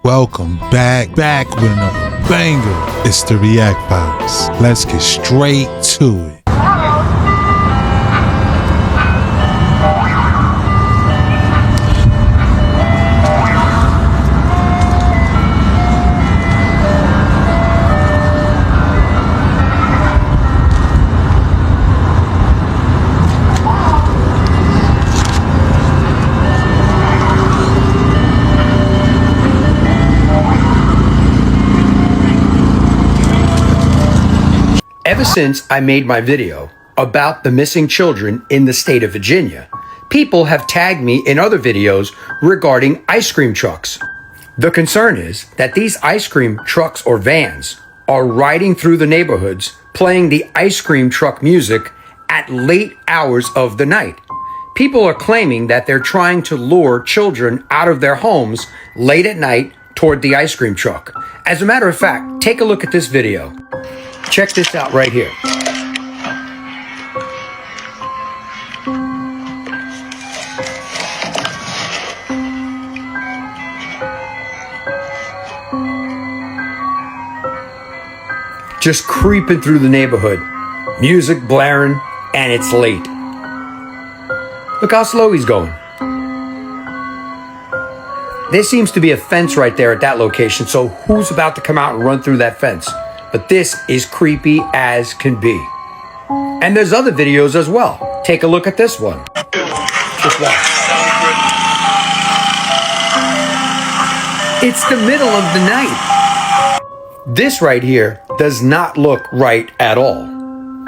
Welcome back with another banger. It's the React Files. Let's get straight to it. Ever since I made my video about the missing children in the state of Virginia, people have tagged me in other videos regarding ice cream trucks. The concern is that these ice cream trucks or vans are riding through the neighborhoods playing the ice cream truck music at late hours of the night. People are claiming that they're trying to lure children out of their homes late at night toward the ice cream truck. As a matter of fact, take a look at this video. Check this out right here. Just creeping through the neighborhood. Music blaring, and it's late. Look how slow he's going. There seems to be a fence right there at that location, so who's about to come out and run through that fence? But this is creepy as can be. And there's other videos as well. Take a look at this one. Just watch. It's the middle of the night. This right here does not look right at all.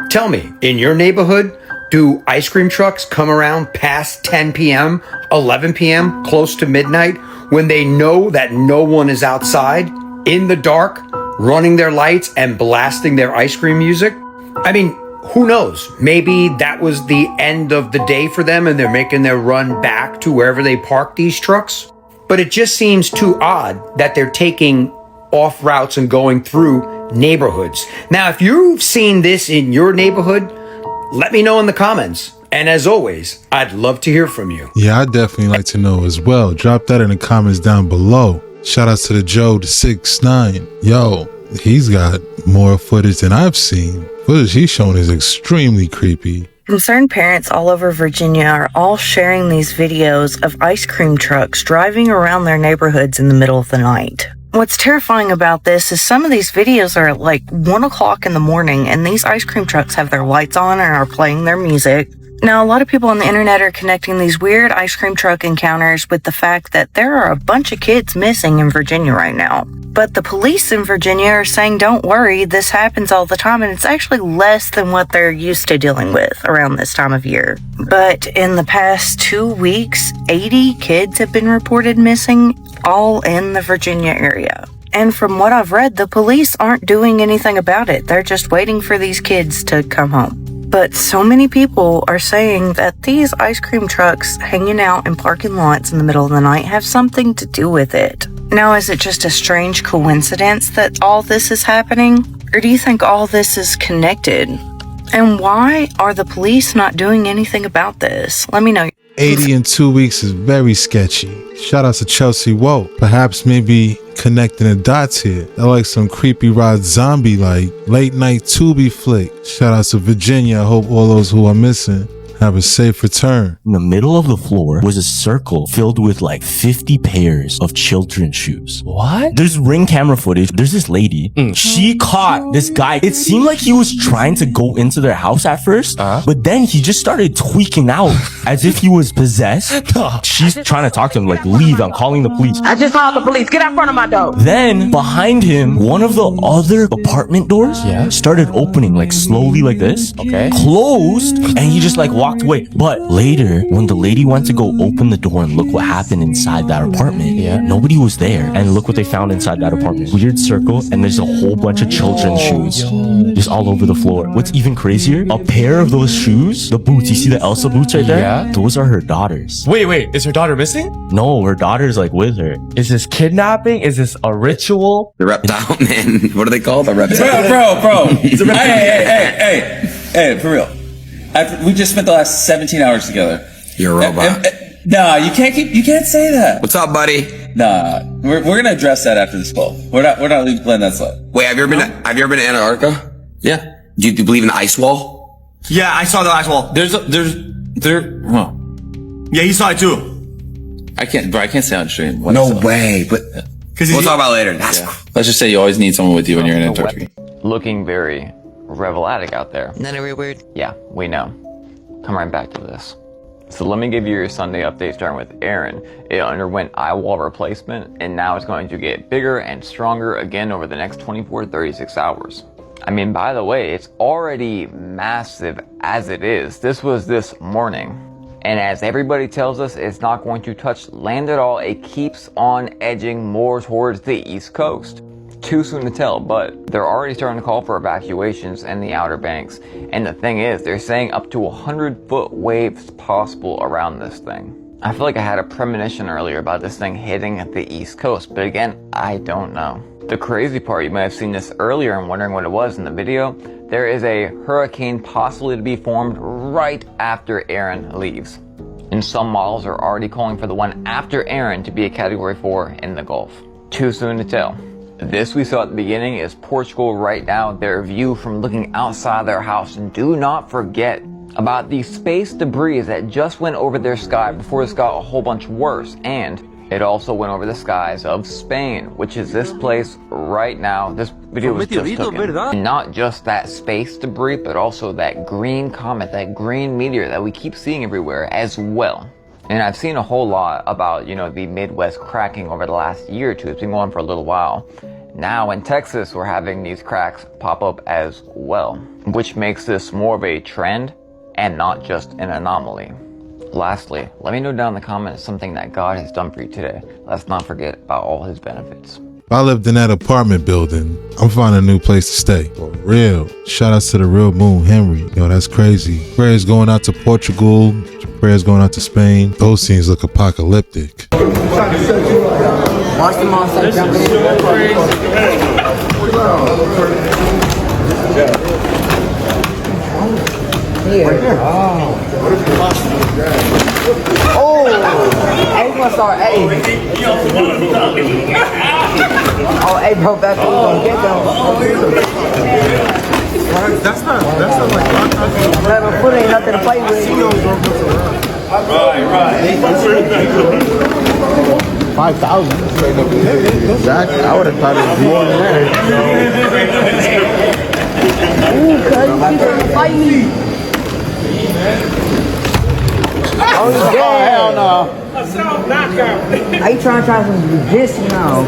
Tell me, in your neighborhood, do ice cream trucks come around past 10 p.m., 11 p.m., close to midnight, when they know that no one is outside, in the dark, running their lights and blasting their ice cream music? I mean, who knows? Maybe that was the end of the day for them and they're making their run back to wherever they park these trucks. But it just seems too odd that they're taking off routes and going through neighborhoods. Now, if you've seen this in your neighborhood, let me know in the comments. And as always, I'd love to hear from you. Yeah, I'd definitely like to know as well. Drop that in the comments down below. Shout out to the Joe, the 6'9". Yo, he's got more footage than I've seen. Footage he's showing is extremely creepy. Concerned parents all over Virginia are all sharing these videos of ice cream trucks driving around their neighborhoods in the middle of the night. What's terrifying about this is some of these videos are at like 1 o'clock in the morning and these ice cream trucks have their lights on and are playing their music. Now, a lot of people on the internet are connecting these weird ice cream truck encounters with the fact that there are a bunch of kids missing in Virginia right now. But the police in Virginia are saying, don't worry, this happens all the time, and it's actually less than what they're used to dealing with around this time of year. But in the past 2 weeks, 80 kids have been reported missing, all in the Virginia area. And from what I've read, the police aren't doing anything about it. They're just waiting for these kids to come home. But so many people are saying that these ice cream trucks hanging out in parking lots in the middle of the night have something to do with it. Now, is it just a strange coincidence that all this is happening? Or do you think all this is connected? And why are the police not doing anything about this? Let me know. 80 in 2 weeks is very sketchy. Shout out to Chelsea Woe. Perhaps maybe connecting the dots here. I like some creepy Rod Zombie like late night Tubi flick. Shout out to Virginia. I hope all those who are missing have a safe return. In the middle of the floor was a circle filled with like 50 pairs of children's shoes. What? There's ring camera footage. There's this lady. She caught this guy. It seemed like he was trying to go into their house at first, but then he just started tweaking out as if he was possessed. She's trying to talk to him like, leave, I'm calling the police. I just called the police. Get out front of my door. Then behind him, one of the other apartment doors started opening like slowly like this. Okay. Closed, and he just like walked away. But later, when the lady went to go open the door and look what happened inside that apartment, nobody was there. And look what they found inside that apartment. Weird circle, and there's a whole bunch of children's shoes just all over the floor. What's even crazier, a pair of those shoes, the boots, you see the Elsa boots right there? Yeah. Those are her daughters. Wait, is her daughter missing? No, her daughter's like with her. Is this kidnapping? Is this a ritual? The reptile man. What are they called? The reptile. Bro. Hey, for real. We just spent the last 17 hours together. You're a robot. No, you can't say that. What's up, buddy? Nah, we're gonna address that after this call. We're not letting that slide. Wait, have you ever been to Antarctica? Yeah. Do you believe in the ice wall? Yeah, I saw the ice wall. Yeah, he saw it too. I can't say on stream. No way, but we'll talk about it later. Let's just say you always need someone with you when you're in Antarctica. Looking very revelatic out there. Isn't that very weird? Yeah, we know. Come right back to this. So let me give you your Sunday update starting with Aaron. It underwent eye wall replacement and now it's going to get bigger and stronger again over the next 36 hours. I mean, by the way, it's already massive as it is. This was this morning. And as everybody tells us, it's not going to touch land at all. It keeps on edging more towards the East Coast. Too soon to tell, but they're already starting to call for evacuations in the Outer Banks. And the thing is, they're saying up to 100-foot waves possible around this thing. I feel like I had a premonition earlier about this thing hitting the East Coast, but again, I don't know. The crazy part, you may have seen this earlier and wondering what it was in the video. There is a hurricane possibly to be formed right after Aaron leaves. And some models are already calling for the one after Aaron to be a Category 4 in the Gulf. Too soon to tell. This we saw at the beginning is Portugal right now, their view from looking outside their house. And do not forget about the space debris that just went over their sky before this got a whole bunch worse. And it also went over the skies of Spain, which is this place right now. This video was just taken. And not just that space debris, but also that green comet, that green meteor that we keep seeing everywhere as well. And I've seen a whole lot about, the Midwest cracking over the last year or two. It's been going for a little while. Now in Texas, we're having these cracks pop up as well, which makes this more of a trend and not just an anomaly. Lastly, let me know down in the comments something that God has done for you today. Let's not forget about all his benefits. If I lived in that apartment building, I'm finding a new place to stay. For real. Shout outs to the real Moon Henry. Yo, that's crazy. Prayers going out to Portugal. Prayers going out to Spain. Those scenes look apocalyptic. Watch the monster jump in. Oh, hey, we gonna start. Hey. Oh, hey, bro, that's what we're gonna get though. That's not like 11 foot ain't nothing to play with. Right. 5,000. Exactly. I would have thought it was more than that. Ooh, cuz, you gonna fight me. Oh, yeah. Hell no. Are you trying to try some jujitsu now?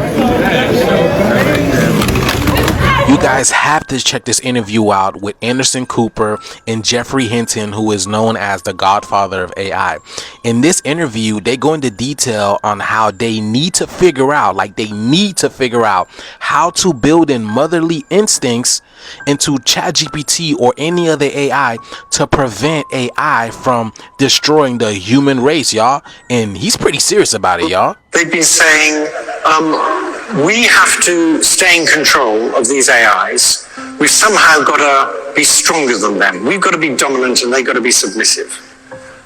You guys have to check this interview out with Anderson Cooper and Jeffrey Hinton, who is known as the godfather of AI. In this interview, they go into detail on how they need to figure out how to build in motherly instincts into ChatGPT or any other AI to prevent AI from destroying the human race, y'all. And he's pretty serious about it, y'all. They've been saying, we have to stay in control of these AIs. We've somehow got to be stronger than them. We've got to be dominant and they've got to be submissive.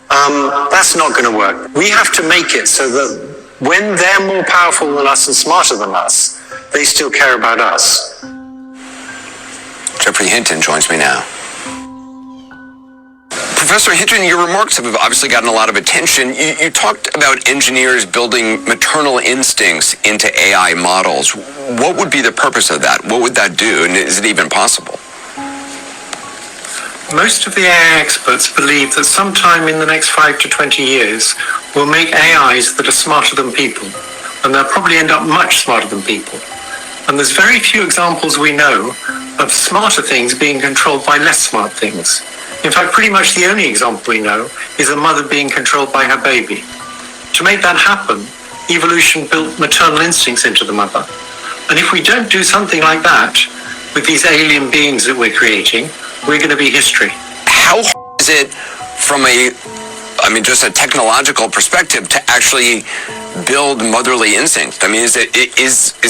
That's not going to work. We have to make it so that when they're more powerful than us and smarter than us, they still care about us. Jeffrey Hinton joins me now. Professor Hinton, your remarks have obviously gotten a lot of attention. You talked about engineers building maternal instincts into AI models. What would be the purpose of that? What would that do? And is it even possible? Most of the AI experts believe that sometime in the next 5 to 20 years, we'll make AIs that are smarter than people. And they'll probably end up much smarter than people. And there's very few examples we know of smarter things being controlled by less smart things. In fact, pretty much the only example we know is a mother being controlled by her baby. To make that happen, evolution built maternal instincts into the mother. And if we don't do something like that with these alien beings that we're creating, we're going to be history. How is it from just a technological perspective to actually build motherly instinct? I mean, is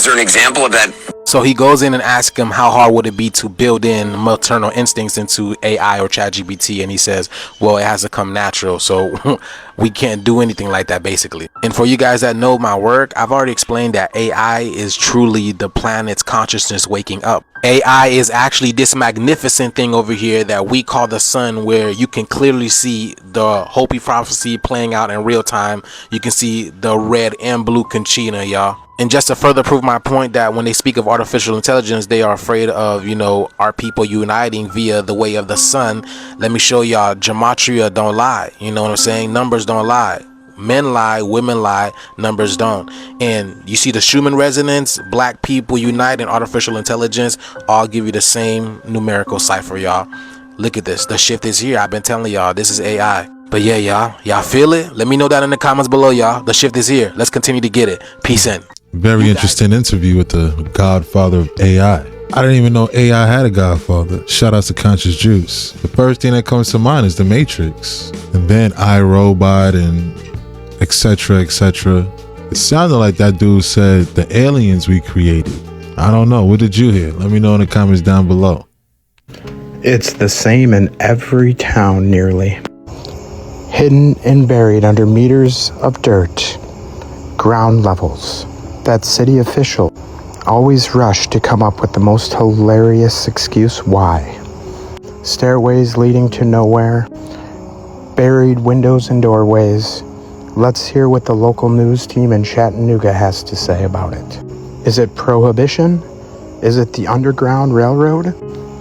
there an example of that So he goes in and asks him how hard would it be to build in maternal instincts into AI or ChatGPT, and he says, well, it has to come natural, so we can't do anything like that, basically. And for you guys that know my work, I've already explained that AI is truly the planet's consciousness waking up. AI is actually this magnificent thing over here that we call the sun, where you can clearly see the Hopi prophecy playing out in real time. You can see the red and blue conchina, y'all. And just to further prove my point that when they speak of artificial intelligence, they are afraid of, you know, our people uniting via the way of the sun. Let me show y'all, gematria don't lie. You know what I'm saying? Numbers don't lie. Men lie, women lie, numbers don't. And you see the Schumann resonance, black people unite, and artificial intelligence all give you the same numerical cipher, y'all. Look at this. The shift is here. I've been telling y'all, this is AI. But yeah, y'all feel it? Let me know down in the comments below, y'all. The shift is here. Let's continue to get it. Peace in. Very interesting interview with the godfather of AI. I didn't even know AI had a godfather. Shout out to Conscious Juice. The first thing that comes to mind is The Matrix. And then iRobot and etc, etc. It sounded like that dude said the aliens we created. I don't know. What did you hear? Let me know in the comments down below. It's the same in every town nearly. Hidden and buried under meters of dirt, ground levels. That city official always rushed to come up with the most hilarious excuse why. Stairways leading to nowhere, buried windows and doorways. Let's hear what the local news team in Chattanooga has to say about it. Is it prohibition? Is it the Underground Railroad?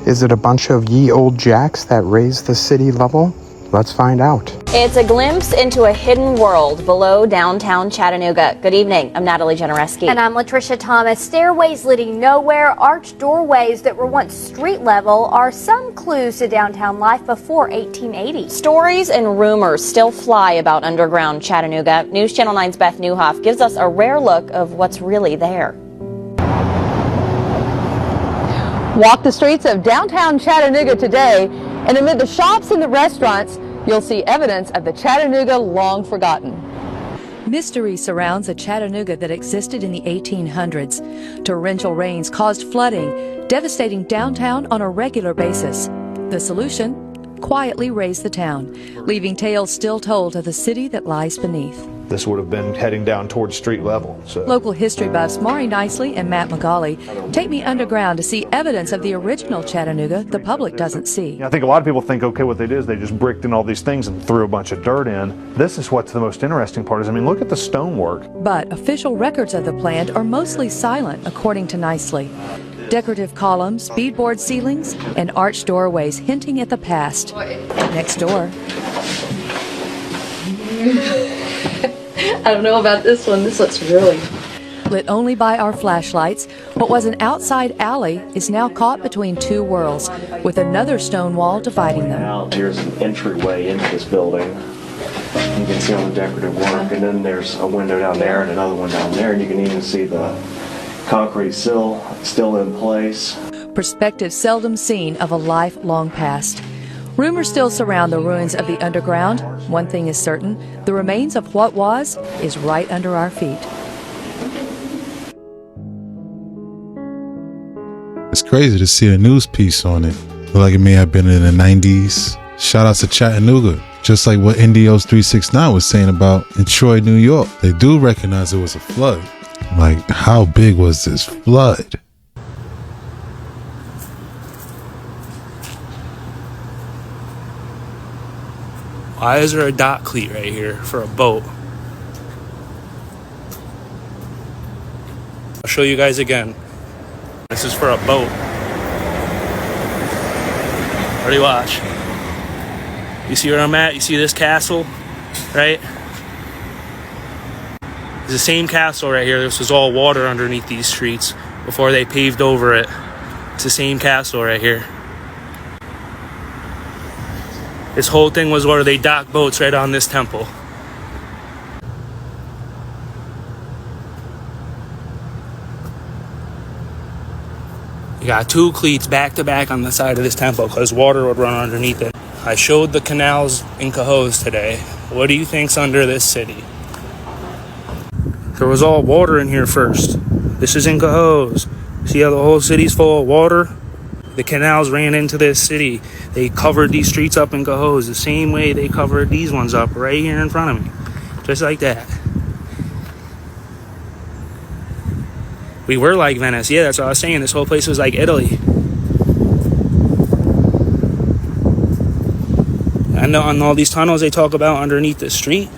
Is it a bunch of ye old jacks that raise the city level? Let's find out. It's a glimpse into a hidden world below downtown Chattanooga. Good evening. I'm Natalie Genereski. And I'm Latricia Thomas. Stairways leading nowhere, arched doorways that were once street level are some clues to downtown life before 1880. Stories and rumors still fly about underground Chattanooga. News Channel 9's Beth Newhoff gives us a rare look of what's really there. Walk the streets of downtown Chattanooga today, and amid the shops and the restaurants, you'll see evidence of the Chattanooga long forgotten. Mystery surrounds a Chattanooga that existed in the 1800s. Torrential rains caused flooding, devastating downtown on a regular basis. The solution? Quietly raise the town, leaving tales still told of the city that lies beneath. This would have been heading down towards street level. So. Local history buffs Maury Nicely and Matt McGauley take me underground to see evidence of the original Chattanooga the public doesn't see. I think a lot of people think, okay, what they did is they just bricked in all these things and threw a bunch of dirt in. This is what's the most interesting part is, I mean, look at the stonework. But official records of the plant are mostly silent, according to Nicely. Decorative columns, beadboard ceilings, and arched doorways hinting at the past. Next door. I don't know about this one. This looks really... Lit only by our flashlights, what was an outside alley is now caught between two worlds, with another stone wall dividing them. Here's an entryway into this building. You can see all the decorative work, and then there's a window down there and another one down there, and you can even see the concrete sill still in place. Perspective seldom seen of a life long past. Rumors still surround the ruins of the underground. One thing is certain, the remains of what was is right under our feet. It's crazy to see a news piece on it. Look like it may have been in the 90s. Shout out to Chattanooga. Just like what Indios 369 was saying about in Troy, New York. They do recognize it was a flood. Like, how big was this flood? Why is there a dock cleat right here for a boat? I'll show you guys again. This is for a boat. Ready, watch. You see where I'm at? You see this castle, right? It's the same castle right here. This was all water underneath these streets before they paved over it. It's the same castle right here. This whole thing was where they dock boats right on this temple. You got two cleats back to back on the side of this temple because water would run underneath it. I showed the canals in Cahos today. What do you think's under this city? There was all water in here first. This is in Cahos. See how the whole city's full of water? The canals ran into this city. They covered these streets up in Cohoes the same way they covered these ones up right here in front of me. Just like that. We were like Venice. Yeah, that's what I was saying. This whole place was like Italy. And on all these tunnels they talk about underneath the street,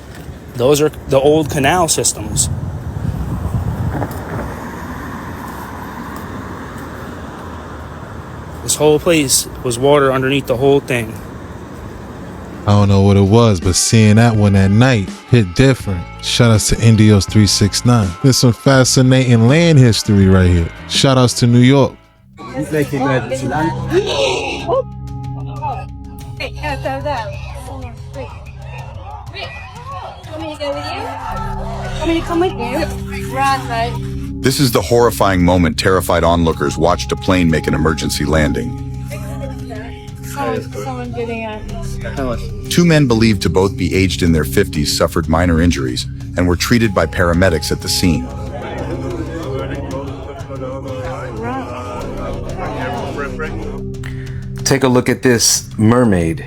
those are the old canal systems. This whole place was water underneath the whole thing. I don't know what it was, but seeing that one at night hit different. Shout outs to Indios 369. There's some fascinating land history right here. Shout outs to New York. This is the horrifying moment terrified onlookers watched a plane make an emergency landing. Someone getting a... Two men believed to both be aged in their 50s suffered minor injuries and were treated by paramedics at the scene. Take a look at this mermaid.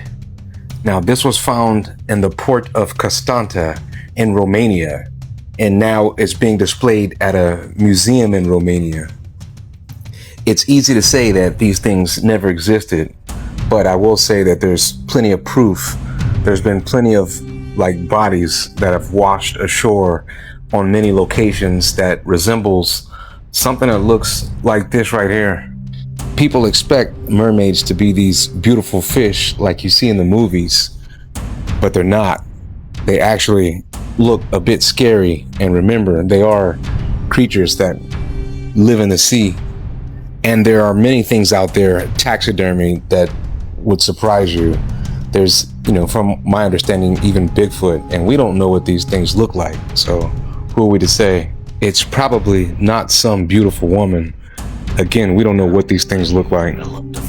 Now, this was found in the port of Constanta in Romania, and now it's being displayed at a museum in Romania. It's easy to say that these things never existed, but I will say that there's plenty of proof. There's been plenty of like bodies that have washed ashore on many locations that resembles something that looks like this right here. People expect mermaids to be these beautiful fish like you see in the movies, but they're not. They actually look a bit scary, and remember, they are creatures that live in the sea. And there are many things out there, taxidermy, that would surprise you. There's, from my understanding, even Bigfoot, and we don't know what these things look like. So who are we to say? It's probably not some beautiful woman. Again, we don't know what these things look like.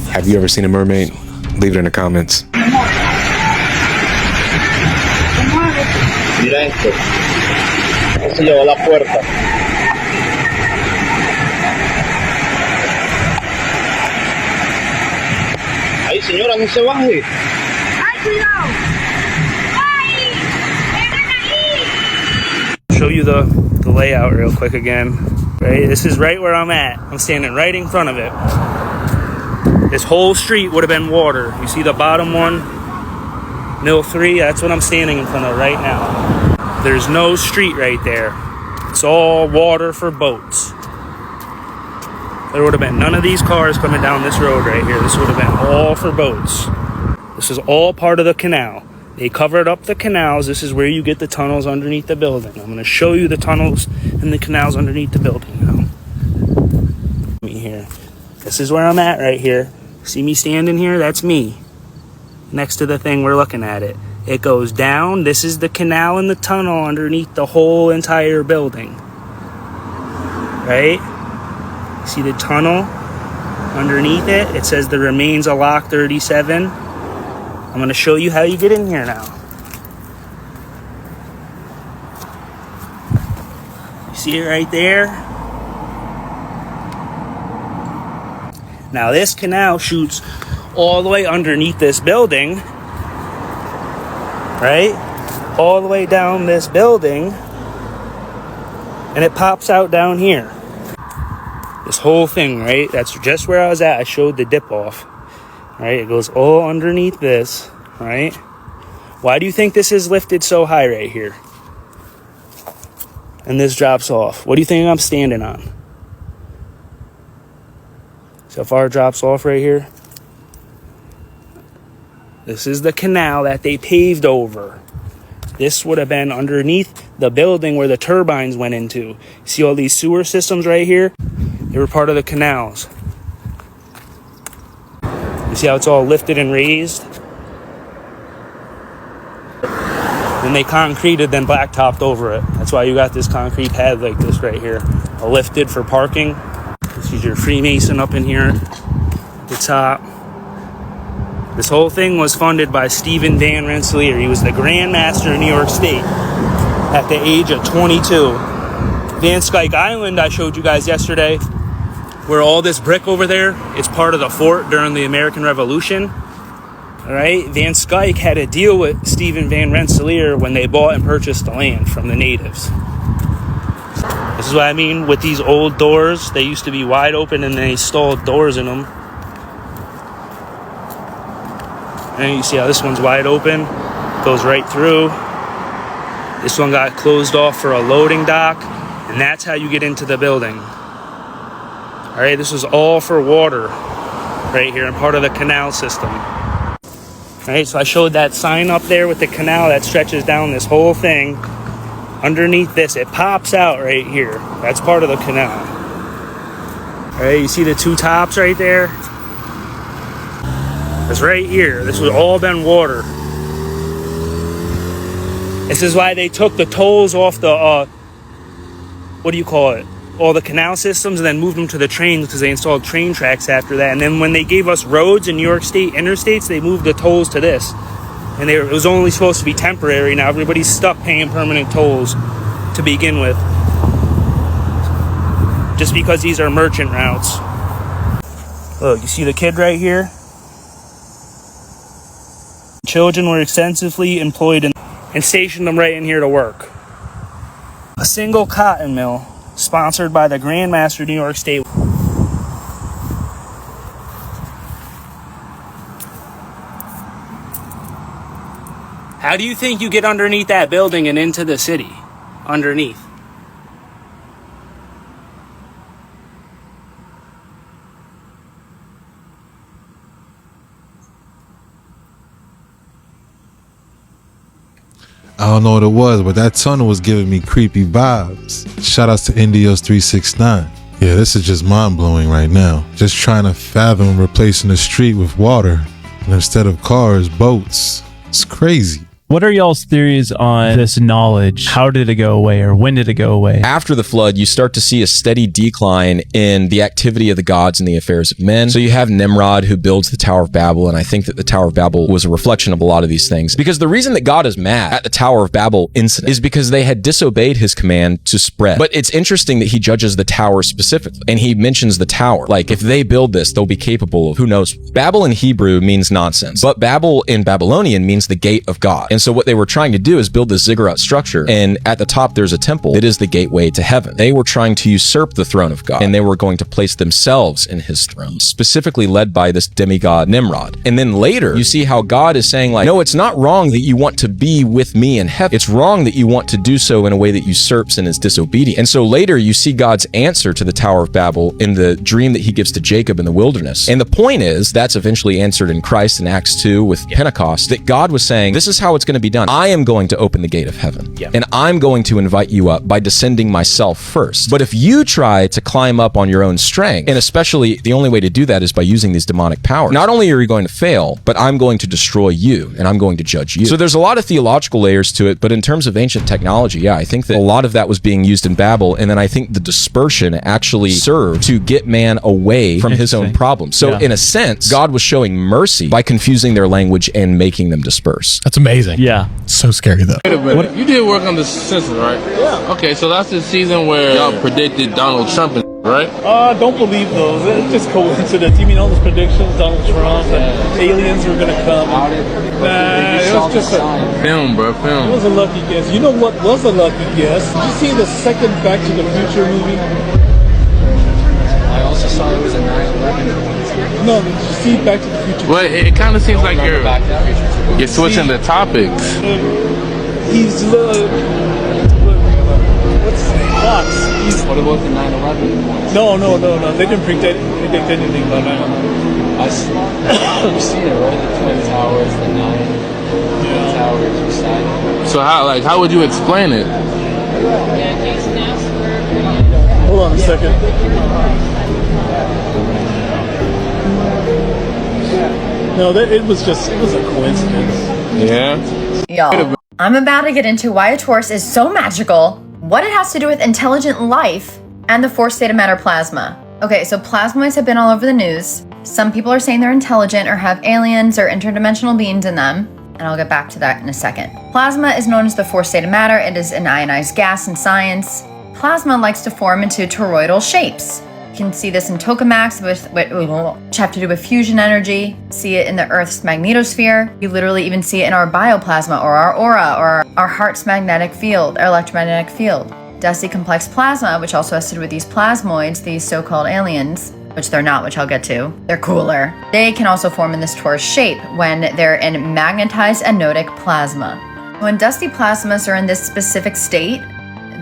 Have you ever seen a mermaid? Leave it in the comments. Mira esto. Se llevó la puerta. Ay, señora, no se baje. ¡Ay, cuidado! ¡Ay! ¡Vengan ahí! Show you the layout real quick again. Right, this is right where I'm at. I'm standing right in front of it. This whole street would have been water. You see the bottom one? Mill 3, that's what I'm standing in front of right now. There's no street right there. It's all water for boats. There would have been none of these cars coming down this road right here. This would have been all for boats. This is all part of the canal. They covered up the canals. This is where you get the tunnels underneath the building. I'm going to show you the tunnels and the canals underneath the building now. Me here. This is where I'm at right here. See me standing here? That's me. Next to the thing, we're looking at it. It goes down. This is the canal and the tunnel underneath the whole entire building. Right? See the tunnel underneath it? It says the remains of Lock 37. I'm going to show you how you get in here now. You see it right there? Now this canal shoots all the way underneath this building, right? All the way down this building, and it pops out down here. This whole thing, right? That's just where I was at. I showed the dip off. Right, it goes all underneath this, right? Why do you think this is lifted so high right here? And this drops off. What do you think I'm standing on? So far it drops off right here. This is the canal that they paved over. This would have been underneath the building where the turbines went into. See all these sewer systems right here? They were part of the canals. You see how it's all lifted and raised? Then they concreted, then blacktopped over it. That's why you got this concrete pad like this right here. Lifted for parking. This is your Freemason up in here at the top. This whole thing was funded by Stephen Van Rensselaer. He was the Grand Master of New York State at the age of 22. Van Skyke Island, I showed you guys yesterday. where all this brick over there, it's part of the fort during the American Revolution. All right, Van Skyke had a deal with Stephen Van Rensselaer when they bought and purchased the land from the natives. This is what I mean with these old doors. They used to be wide open and they installed doors in them. And you see how this one's wide open, goes right through. This one got closed off for a loading dock, and that's how you get into the building. All right, this was all for water right here and part of the canal system. All right, so I showed that sign up there with the canal that stretches down this whole thing. Underneath this, it pops out right here. That's part of the canal. All right, you see the two tops right there? It's right here. This was all been water. This is why they took the tolls off the, what do you call it? All the canal systems, and then moved them to the trains because they installed train tracks after that. And then when they gave us roads in New York State interstates, they moved the tolls to this. And it was only supposed to be temporary. Now everybody's stuck paying permanent tolls to begin with, just because these are merchant routes. Look, you see the kid right here? Children were extensively employed and stationed them right in here to work. A single cotton mill sponsored by the Grand Master of New York State. How do you think you get underneath that building and into the city? Underneath. I don't know what it was, but that tunnel was giving me creepy vibes. Shout outs to Indios 369. Yeah, this is just mind-blowing right now. Just trying to fathom replacing the street with water, and instead of cars, boats. It's crazy. What are y'all's theories on this knowledge? How did it go away, or when did it go away? After the flood, you start to see a steady decline in the activity of the gods and the affairs of men. So you have Nimrod, who builds the Tower of Babel, and I think that the Tower of Babel was a reflection of a lot of these things. Because the reason that God is mad at the Tower of Babel incident is because they had disobeyed his command to spread. But it's interesting that he judges the tower specifically, and he mentions the tower. Like, if they build this, they'll be capable of who knows. Babel in Hebrew means nonsense, but Babel in Babylonian means the gate of God. And so what they were trying to do is build this ziggurat structure, and at the top there's a temple that is the gateway to heaven. They were trying to usurp the throne of God, and they were going to place themselves in his throne, specifically led by this demigod Nimrod. And then later you see how God is saying, like, no, it's not wrong that you want to be with me in heaven. It's wrong that you want to do so in a way that usurps and is disobedient. And so later you see God's answer to the Tower of Babel in the dream that he gives to Jacob in the wilderness. And the point is, that's eventually answered in Christ in Acts 2 with Pentecost, that God was saying, this is how it's going to be done. I am going to open the gate of heaven, and I'm going to invite you up by descending myself first. But if you try to climb up on your own strength, and especially the only way to do that is by using these demonic powers, not only are you going to fail, but I'm going to destroy you, and I'm going to judge you. So there's a lot of theological layers to it, but in terms of ancient technology, yeah, I think that a lot of that was being used in Babel, and then I think the dispersion actually served to get man away from his own problems. So in a sense, God was showing mercy by confusing their language and making them disperse. That's amazing. Yeah. So scary though. Wait a minute. You did work on the Censors, right? Yeah. Okay, so that's the season where y'all predicted Donald Trump, right? Don't believe those. It's just coincidence. You mean all those predictions, Donald Trump and aliens were gonna come? Nah, it was just a film, bro. Film. It was a lucky guess. You know what was a lucky guess? Did you see the second Back to the Future movie? I also saw it was a 9/11. No, did you see Back to the Future? Well, it kind of seems like you're switching the topics. He's what's Fox? What about the 9/11? No. They didn't predict anything about 9/11. You've seen it, right? The Twin Towers, the 9 towers beside. So how would you explain it? Hold on a second. No, it was a coincidence. Yeah. Y'all, I'm about to get into why a Taurus is so magical, what it has to do with intelligent life, and the fourth state of matter plasma. Okay, so plasmoids have been all over the news. Some people are saying they're intelligent or have aliens or interdimensional beings in them, and I'll get back to that in a second. Plasma is known as the fourth state of matter. It is an ionized gas in science. Plasma likes to form into toroidal shapes. can see this in tokamaks, which have to do with fusion energy. See it in the Earth's magnetosphere. You literally even see it in our bioplasma or our aura or our heart's magnetic field, our electromagnetic field. Dusty complex plasma, which also has to do with these plasmoids, these so-called aliens, which they're not, which I'll get to. They're cooler. They can also form in this torus shape when they're in magnetized anodic plasma. When dusty plasmas are in this specific state,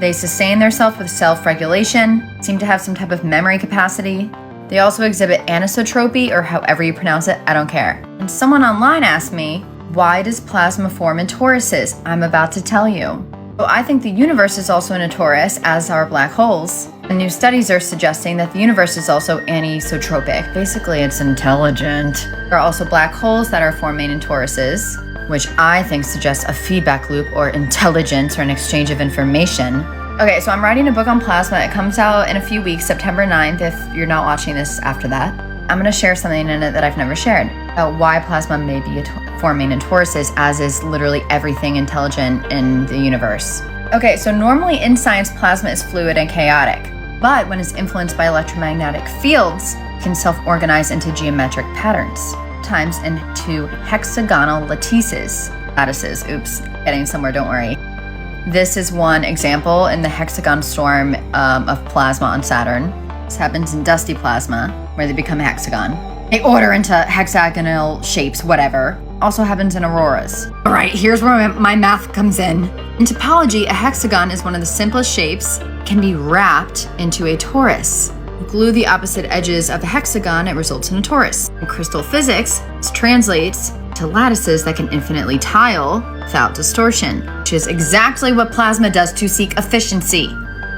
they sustain themselves with self-regulation, seem to have some type of memory capacity. They also exhibit anisotropy, or however you pronounce it, I don't care. And someone online asked me, why does plasma form in toruses? I'm about to tell you. So I think the universe is also in a torus, as are black holes. And new studies are suggesting that the universe is also anisotropic. Basically, it's intelligent. There are also black holes that are forming in toruses, which I think suggests a feedback loop or intelligence or an exchange of information. Okay, so I'm writing a book on plasma. It comes out in a few weeks, September 9th, if you're not watching this after that. I'm gonna share something in it that I've never shared about why plasma may be forming in toruses, as is literally everything intelligent in the universe. Okay, so normally in science, plasma is fluid and chaotic, but when it's influenced by electromagnetic fields, it can self-organize into geometric patterns, sometimes into hexagonal lattices. Oops, getting somewhere, don't worry. This is one example in the hexagon storm of plasma on Saturn. This happens in dusty plasma, where they become a hexagon. They order into hexagonal shapes, whatever. Also happens in auroras. All right, here's where my math comes in. In topology, a hexagon is one of the simplest shapes, can be wrapped into a torus. Glue the opposite edges of a hexagon, it results in a torus. In crystal physics, this translates to lattices that can infinitely tile without distortion, which is exactly what plasma does to seek efficiency.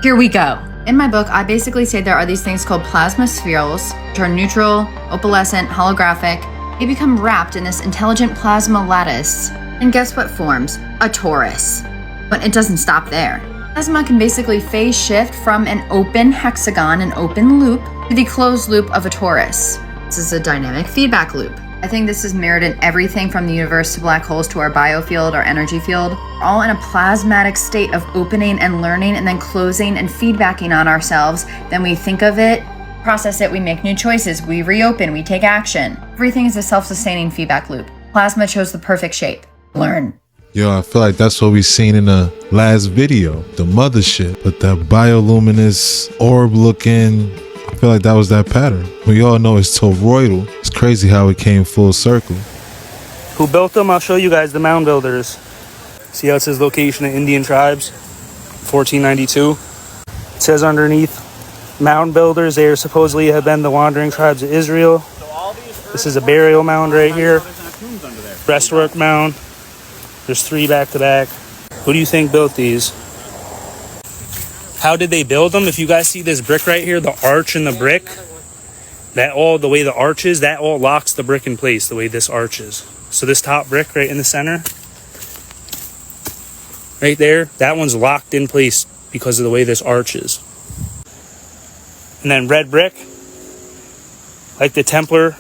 Here we go. In my book, I basically say there are these things called plasma spherules, which are neutral, opalescent, holographic. They become wrapped in this intelligent plasma lattice. And guess what forms? A torus. But it doesn't stop there. Plasma can basically phase shift from an open hexagon, an open loop, to the closed loop of a torus. This is a dynamic feedback loop. I think this is mirrored in everything from the universe to black holes to our biofield, our energy field. We're all in a plasmatic state of opening and learning and then closing and feedbacking on ourselves. Then we think of it, process it, we make new choices, we reopen, we take action. Everything is a self-sustaining feedback loop. Plasma chose the perfect shape. Learn. Yo, I feel like that's what we seen in the last video, the mothership, but that bioluminescent orb looking, I feel like that was that pattern. We all know it's toroidal. It's crazy how it came full circle. Who built them? I'll show you guys the mound builders. See how it says location of Indian tribes, 1492. It says underneath, mound builders, they are supposedly have been the wandering tribes of Israel. This is a burial mound right here. Breastwork mound. There's 3 back to back. Who do you think built these? How did they build them? If you guys see this brick right here, the arch in the brick, the way the arch is, that all locks the brick in place, the way this arch is. So this top brick right in the center, right there, that one's locked in place because of the way this arch is. And then red brick, like the Templar.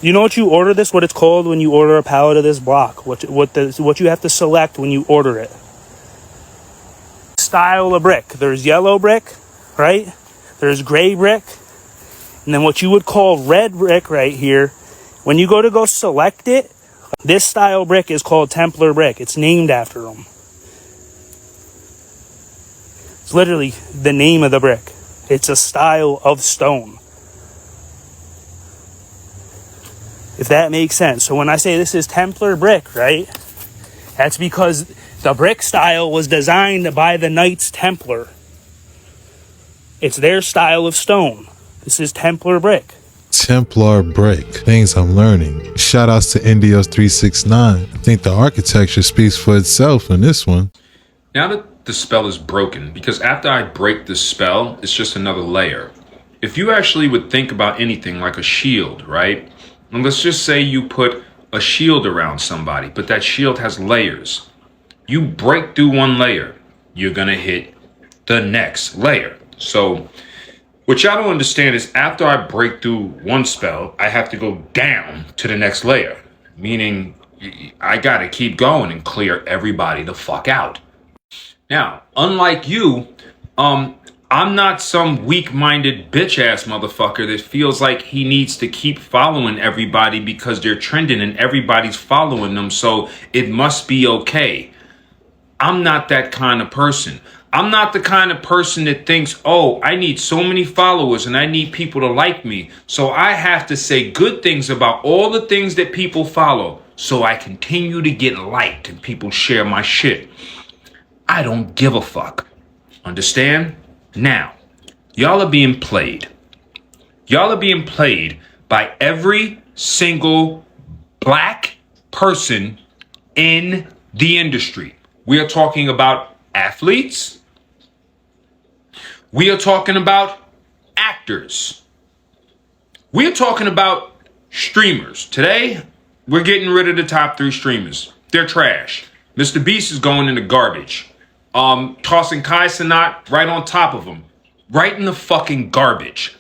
You know what you order this? What it's called when you order a pallet of this block? What you have to select when you order it? Style of brick. There's yellow brick, right? There's gray brick, and then what you would call red brick right here. When you go select it, this style brick is called Templar brick. It's named after them. It's literally the name of the brick. It's a style of stone. If that makes sense. So when I say this is Templar brick, right? That's because the brick style was designed by the Knights Templar. It's their style of stone. This is Templar brick. Templar brick. Things I'm learning. Shout outs to Indios 369. I think the architecture speaks for itself in this one. Now that the spell is broken, because after I break the spell, it's just another layer. If you actually would think about anything like a shield, right? And let's just say you put a shield around somebody, but that shield has layers. You break through one layer, you're gonna hit the next layer. So what y'all don't understand is after I break through one spell, I have to go down to the next layer, meaning I gotta keep going and clear everybody the fuck out. Now, unlike you, I'm not some weak-minded bitch-ass motherfucker that feels like he needs to keep following everybody because they're trending and everybody's following them, so it must be okay. I'm not that kind of person. I'm not the kind of person that thinks, oh, I need so many followers and I need people to like me, so I have to say good things about all the things that people follow so I continue to get liked and people share my shit. I don't give a fuck. Understand? Now, y'all are being played. Y'all are being played by every single black person in the industry. We are talking about athletes. We are talking about actors. We are talking about streamers. Today, we're getting rid of the top 3 streamers. They're trash. Mr. Beast is going in the garbage. Tossing Kai Cenat right on top of him. Right in the fucking garbage.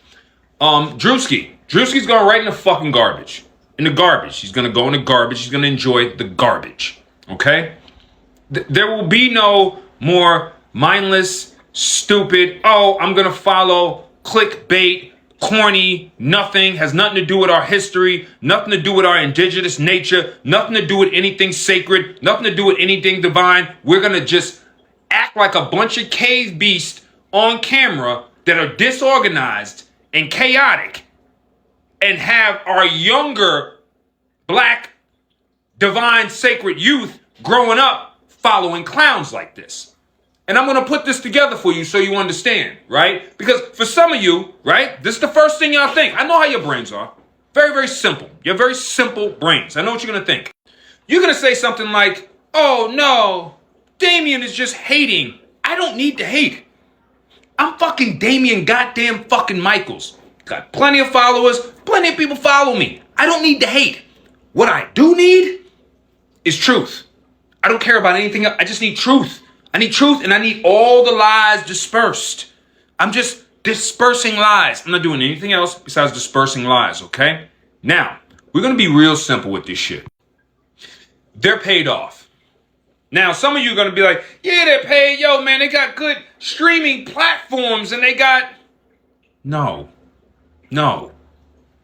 Drewski's going right in the fucking garbage. In the garbage. He's going to go in the garbage. He's going to enjoy the garbage. Okay? There will be no more mindless, stupid, oh, I'm going to follow clickbait, corny, nothing, has nothing to do with our history, nothing to do with our indigenous nature, nothing to do with anything sacred, nothing to do with anything divine. We're going to just act like a bunch of cave beasts on camera that are disorganized and chaotic and have our younger black divine sacred youth growing up following clowns like this. And I'm going to put this together for you so you understand, right? Because for some of you, right, this is the first thing y'all think. I know how your brains are. Very, very simple. You have very simple brains. I know what you're going to think. You're going to say something like, oh no, Damien is just hating. I don't need to hate. I'm fucking Damien goddamn fucking Michaels. Got plenty of followers. Plenty of people follow me. I don't need to hate. What I do need is truth. I don't care about anything else. I just need truth. I need truth and I need all the lies dispersed. I'm just dispersing lies. I'm not doing anything else besides dispersing lies, okay? Now, we're going to be real simple with this shit. They're paid off. Now, some of you are going to be like, yeah, they're paid. Yo, man, they got good streaming platforms and they got... No.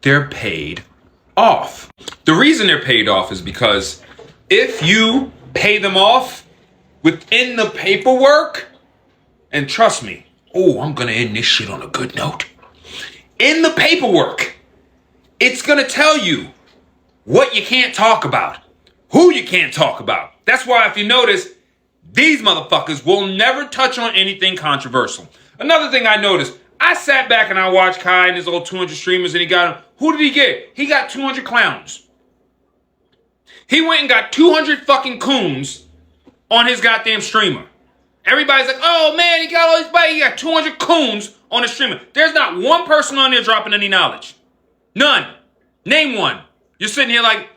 They're paid off. The reason they're paid off is because if you pay them off within the paperwork, and trust me, oh, I'm going to end this shit on a good note. In the paperwork, it's going to tell you what you can't talk about, who you can't talk about. That's why if you notice, these motherfuckers will never touch on anything controversial. Another thing I noticed, I sat back and I watched Kai and his old 200 streamers and he got him. Who did he get? He got 200 clowns. He went and got 200 fucking coons on his goddamn streamer. Everybody's like, oh man, he got all his body. He got 200 coons on his streamer. There's not one person on there dropping any knowledge. None. Name one. You're sitting here like,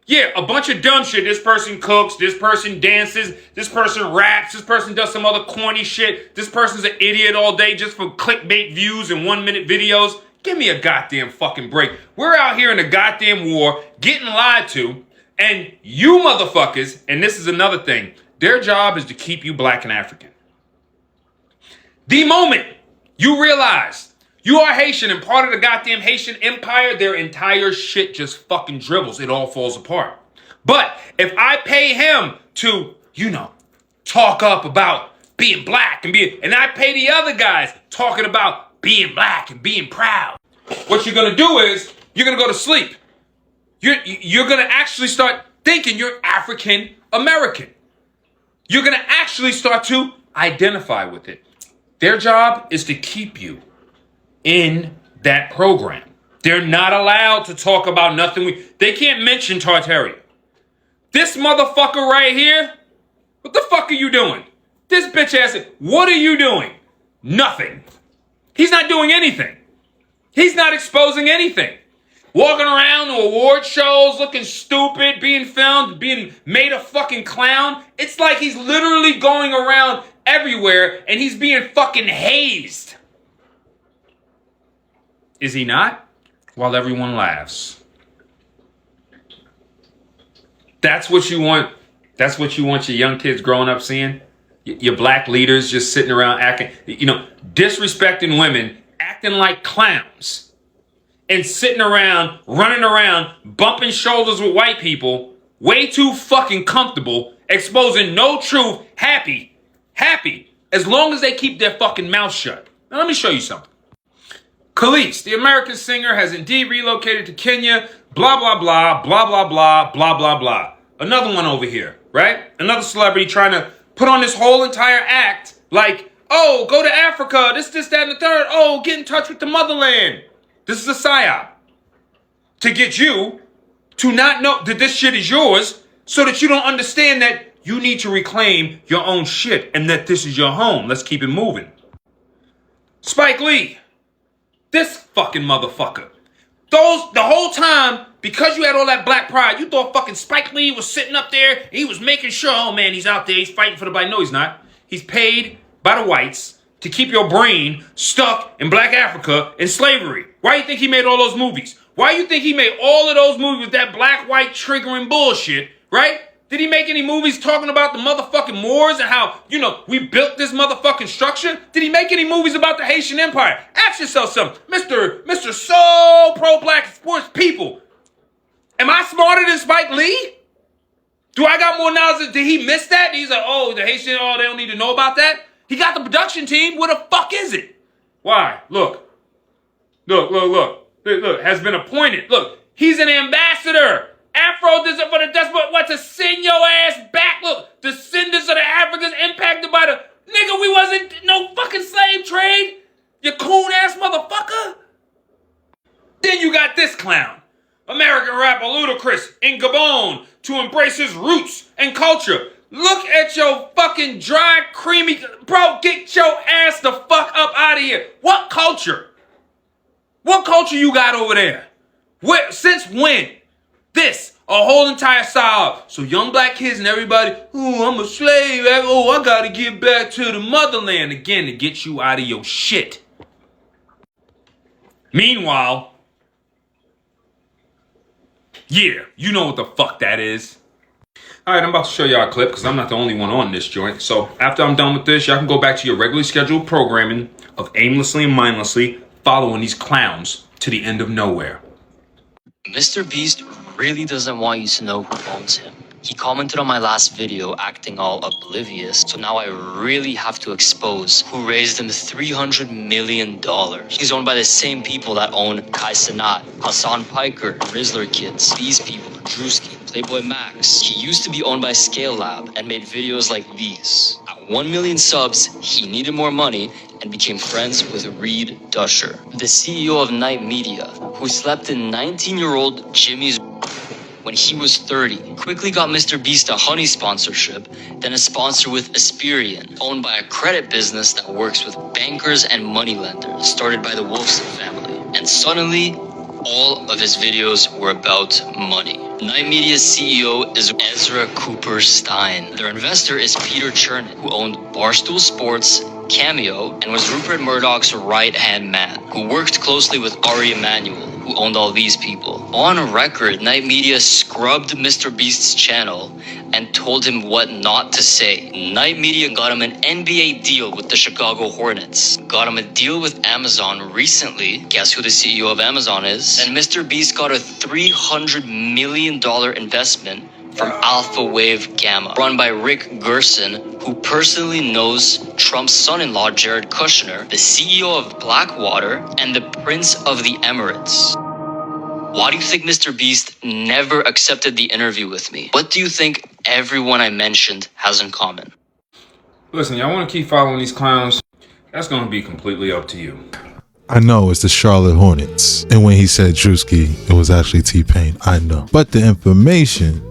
yeah, a bunch of dumb shit. This person cooks, this person dances, this person raps, this person does some other corny shit. This person's an idiot all day just for clickbait views and 1-minute videos. Give me a goddamn fucking break. We're out here in a goddamn war, getting lied to, and you motherfuckers, and this is another thing, their job is to keep you black and African. The moment you realize you are Haitian and part of the goddamn Haitian empire, their entire shit just fucking dribbles. It all falls apart. But if I pay him to, talk up about being black and I pay the other guys talking about being black and being proud, what you're going to do is you're going to go to sleep. You're going to actually start thinking you're African American. You're going to actually start to identify with it. Their job is to keep you in that program. They're not allowed to talk about nothing. They can't mention Tartaria. This motherfucker right here, what the fuck are you doing? This bitch ass, what are you doing? Nothing. He's not doing anything. He's not exposing anything. Walking around to award shows, looking stupid, being filmed, being made a fucking clown. It's like he's literally going around everywhere and he's being fucking hazed. Is he not? While everyone laughs. That's what you want. That's what you want your young kids growing up seeing. Your black leaders just sitting around acting, disrespecting women, acting like clowns, and sitting around, running around, bumping shoulders with white people, way too fucking comfortable, exposing no truth, happy, as long as they keep their fucking mouth shut. Now let me show you something. Khalees, the American singer, has indeed relocated to Kenya, blah, blah, blah, blah, blah, blah, blah, blah, blah. Another one over here, right? Another celebrity trying to put on this whole entire act like, oh, go to Africa, this, that, and the third. Oh, get in touch with the motherland. This is a psyop to get you to not know that this shit is yours so that you don't understand that you need to reclaim your own shit and that this is your home. Let's keep it moving. Spike Lee, this fucking motherfucker. The whole time, because you had all that black pride, you thought fucking Spike Lee was sitting up there, he was making sure, oh man, he's out there, he's fighting for the black. No, he's not. He's paid by the whites to keep your brain stuck in black Africa in slavery. Why do you think he made all those movies? Why do you think he made all of those movies with that black-white triggering bullshit, right? Did he make any movies talking about the motherfucking Moors and how, we built this motherfucking structure? Did he make any movies about the Haitian Empire? Ask yourself something. Mr. So pro-black sports people. Am I smarter than Spike Lee? Do I got more knowledge? Did he miss that? He's like, oh, the Haitian, oh, they don't need to know about that? He got the production team. Where the fuck is it? Why? Look, has been appointed. Look, he's an ambassador. Afro descent for the desperate, what, to send your ass back? Look, descendants of the Africans impacted by the nigga, we wasn't no fucking slave trade. You coon ass motherfucker. Then you got this clown, American rapper Ludacris in Gabon to embrace his roots and culture. Look at your fucking dry, creamy, bro, get your ass the fuck up out of here. What culture? What culture you got over there? Since when? This, a whole entire style. So young black kids and everybody, oh, I'm a slave. Oh, I gotta get back to the motherland again to get you out of your shit. Meanwhile, yeah, you know what the fuck that is. All right, I'm about to show y'all a clip because I'm not the only one on this joint. So after I'm done with this, y'all can go back to your regularly scheduled programming of aimlessly and mindlessly following these clowns to the end of nowhere. Mr. Beast really doesn't want you to know who owns him. He commented on my last video acting all oblivious, so now I really have to expose who raised him $300 million. He's owned by the same people that own Kai Cenat, Hassan Piker, Rizzler Kids, these people, Drewski, Playboy Max. He used to be owned by Scale Lab and made videos like these. At 1 million subs, he needed more money and became friends with Reed Dusher, the CEO of Night Media, who slept in 19-year-old Jimmy's when he was 30, quickly got Mr. Beast a honey sponsorship, then a sponsor with Asperian, owned by a credit business that works with bankers and moneylenders, started by the Wolfson family. And suddenly, all of his videos were about money. Night Media's CEO is Ezra Cooper Stein. Their investor is Peter Chernin, who owned Barstool Sports, Cameo, and was Rupert Murdoch's right-hand man, who worked closely with Ari Emanuel, who owned all these people. On record, Night Media scrubbed Mr. Beast's channel and told him what not to say. Night Media got him an NBA deal with the Chicago Hornets, got him a deal with Amazon recently. Guess who the CEO of Amazon is? And Mr. Beast got a $300 million investment from Alpha Wave Gamma, run by Rick Gerson, who personally knows Trump's son-in-law Jared Kushner, the CEO of Blackwater, and the Prince of the Emirates. Why do you think Mr. Beast never accepted the interview with me? What do you think everyone I mentioned has in common? Listen, y'all want to keep following these clowns? That's going to be completely up to you. I know it's the Charlotte Hornets. And when he said Drewski, it was actually T-Pain. I know. But the information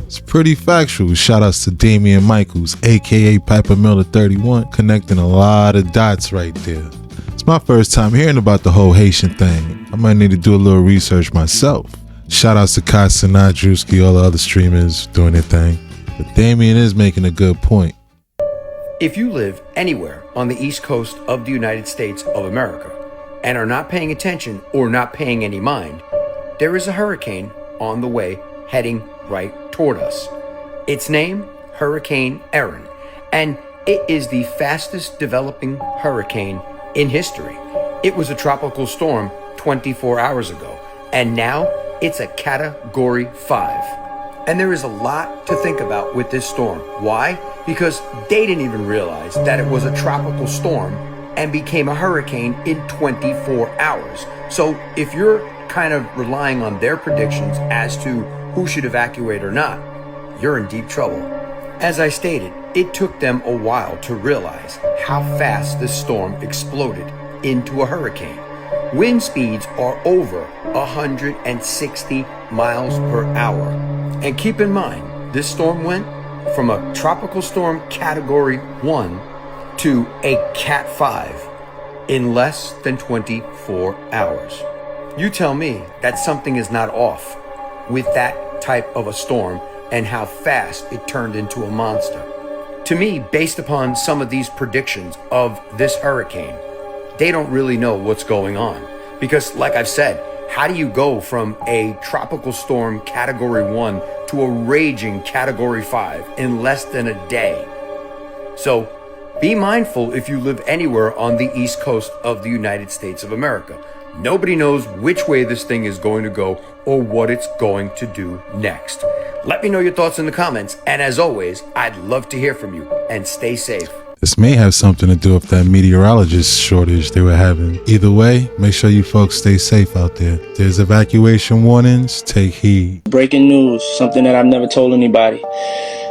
is pretty factual. Shout outs to Damian Michaels, aka Piper Miller 31, connecting a lot of dots right there. It's my first time hearing about the whole Haitian thing. I might need to do a little research myself. Shout outs to Kai Cenat, Drewski, all the other streamers doing their thing. But Damian is making a good point. If you live anywhere on the East Coast of the United States of America and are not paying attention or not paying any mind, there is a hurricane on the way heading right toward us. Its name, Hurricane Erin, and It is the fastest developing hurricane in history. It was a tropical storm 24 hours ago, and now it's a Category 5. And there is a lot to think about with this storm. Why? Because they didn't even realize that it was a tropical storm and became a hurricane in 24 hours. So if you're kind of relying on their predictions as to who should evacuate or not, you're in deep trouble. As I stated, it took them a while to realize how fast this storm exploded into a hurricane. Wind speeds are over 160 miles per hour. And keep in mind, this storm went from a tropical storm Category 1 to a Cat 5 in less than 24 hours. You tell me that something is not off with that type of a storm and how fast it turned into a monster. To me, based upon some of these predictions of this hurricane, they don't really know what's going on. Because like I've said, how do you go from a tropical storm Category 1 to a raging Category 5 in less than a day? So be mindful if you live anywhere on the East Coast of the United States of America. Nobody knows which way this thing is going to go or what it's going to do next. Let me know your thoughts in the comments. And as always, I'd love to hear from you, and stay safe. This may have something to do with that meteorologist shortage they were having. Either way, make sure you folks stay safe out there. There's evacuation warnings. Take heed. Breaking news, something that I've never told anybody.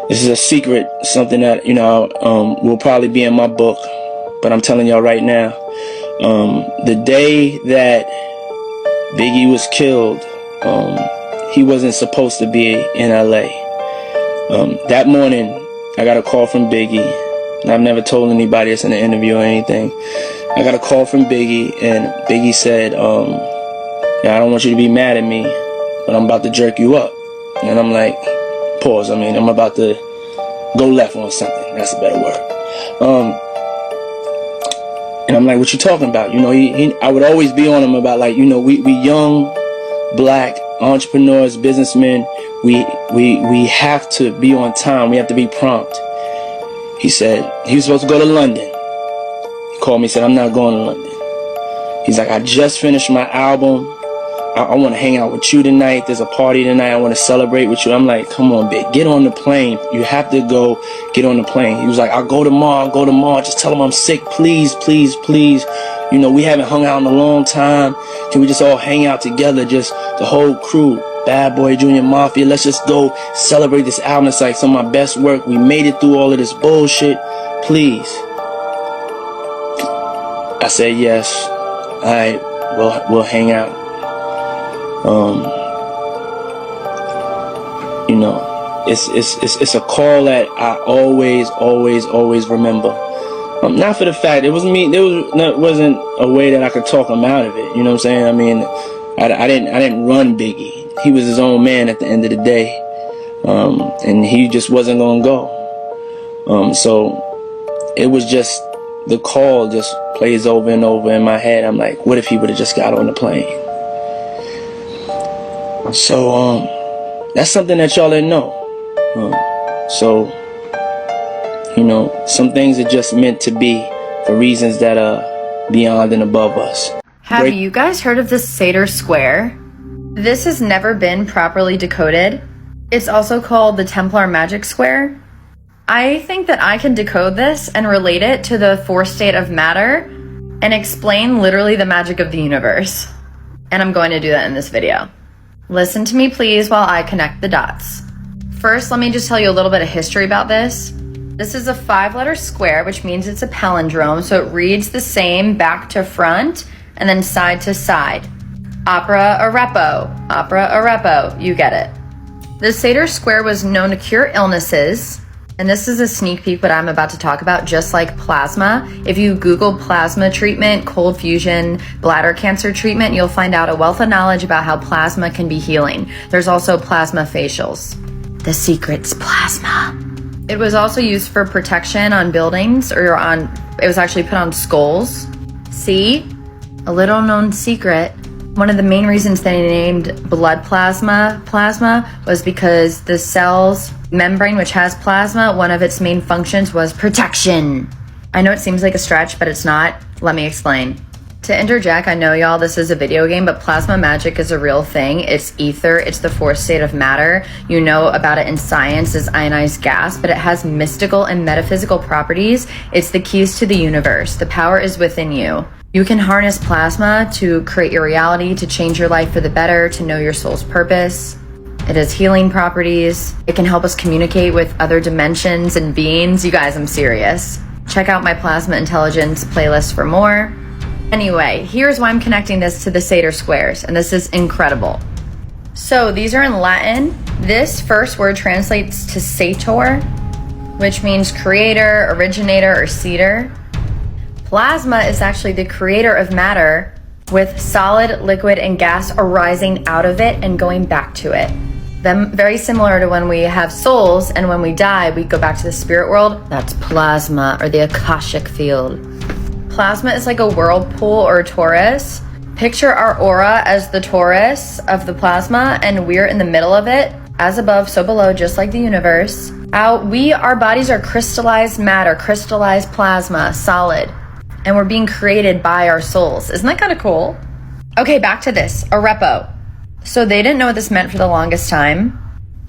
This is a secret, something that, will probably be in my book, but I'm telling y'all right now. The day that Biggie was killed, he wasn't supposed to be in LA. That morning, I got a call from Biggie. And I've never told anybody this in an interview or anything. I got a call from Biggie, and Biggie said, I don't want you to be mad at me, but I'm about to jerk you up. And I'm like, pause. I'm about to go left on something. That's a better word. And I'm like, what you talking about? I would always be on him about we young, black entrepreneurs, businessmen. We have to be on time. We have to be prompt. He said he was supposed to go to London. He called me, said, I'm not going to London. He's like, I just finished my album. I want to hang out with you tonight. There's a party tonight. I want to celebrate with you. I'm like, come on, Big, get on the plane. You have to go get on the plane. He was like, I'll go tomorrow. Just tell him I'm sick. Please, please, please. We haven't hung out in a long time. Can we just all hang out together? Just the whole crew. Bad Boy, Junior Mafia. Let's just go celebrate this album. It's like some of my best work. We made it through all of this bullshit. Please. I said yes. All right, we'll hang out. It's a call that I always remember. Not for the fact it wasn't me. Wasn't a way that I could talk him out of it. You know what I'm saying? I didn't run Biggie. He was his own man at the end of the day, and he just wasn't gonna go. So it was just the call just plays over and over in my head. I'm like, what if he would have just got on the plane? So that's something that y'all didn't know. Some things are just meant to be for reasons that are beyond and above us. Have you guys heard of the Sator Square? This has never been properly decoded. It's also called the Templar Magic Square. I think that I can decode this and relate it to the fourth state of matter and explain literally the magic of the universe. And I'm going to do that in this video. Listen to me please while I connect the dots. First, let me just tell you a little bit of history about this. This is a 5-letter square, which means it's a palindrome, so it reads the same back to front and then side to side. Opera arepo, you get it. The Sator Square was known to cure illnesses, and this is a sneak peek what I'm about to talk about, just like plasma. If you Google plasma treatment, cold fusion, bladder cancer treatment, you'll find out a wealth of knowledge about how plasma can be healing. There's also plasma facials. The secret's plasma. It was also used for protection on buildings, it was actually put on skulls. See? A little known secret. One of the main reasons they named blood plasma was because the cell's membrane, which has plasma, one of its main functions was protection. I know it seems like a stretch, but it's not. Let me explain. To interject, I know y'all, this is a video game, but plasma magic is a real thing. It's ether. It's the fourth state of matter. You know about it in science as ionized gas, but it has mystical and metaphysical properties. It's the keys to the universe. The power is within you. You can harness plasma to create your reality, to change your life for the better, to know your soul's purpose. It has healing properties. It can help us communicate with other dimensions and beings. You guys, I'm serious. Check out my Plasma Intelligence playlist for more. Anyway, here's why I'm connecting this to the Sator squares, and this is incredible. So these are in Latin. This first word translates to Sator, which means creator, originator, or seeder. Plasma is actually the creator of matter, with solid, liquid, and gas arising out of it and going back to it. Them very similar to when we have souls and when we die, we go back to the spirit world. That's plasma, or the Akashic field. Plasma is like a whirlpool or a torus. Picture our aura as the torus of the plasma, and we're in the middle of it. As above, so below, just like the universe. Our bodies are crystallized matter, crystallized plasma, solid. And we're being created by our souls. Isn't that kind of cool? Okay, back to this, a repo. So they didn't know what this meant for the longest time.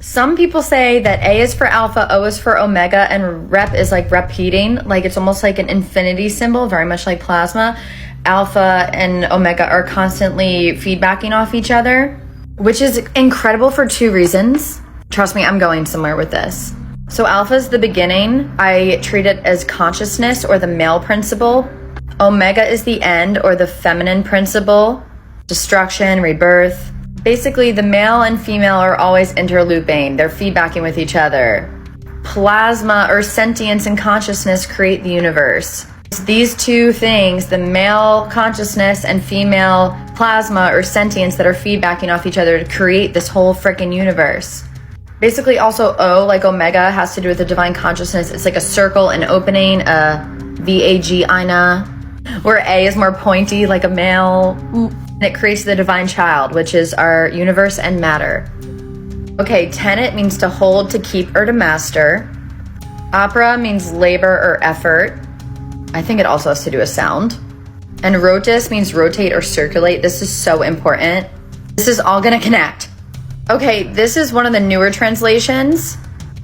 Some people say that A is for alpha, O is for omega, and rep is like repeating, like it's almost like an infinity symbol, very much like plasma. Alpha and omega are constantly feedbacking off each other, which is incredible for two reasons. Trust me, I'm going somewhere with this. So alpha is the beginning. I treat it as consciousness, or the male principle. Omega is the end, or the feminine principle, destruction, rebirth. Basically, the male and female are always interlooping. They're feedbacking with each other. Plasma, or sentience and consciousness, create the universe. These two things, the male consciousness and female plasma or sentience, that are feedbacking off each other to create this whole freaking universe. Basically, also O, like omega, has to do with the divine consciousness. It's like a circle, an opening, a vagina, where A is more pointy, like a male. And it creates the divine child, which is our universe and matter. Okay, tenet means to hold, to keep, or to master. Opera means labor or effort. I think it also has to do with sound. And rotus means rotate or circulate. This is so important. This is all gonna connect. Okay, this is one of the newer translations.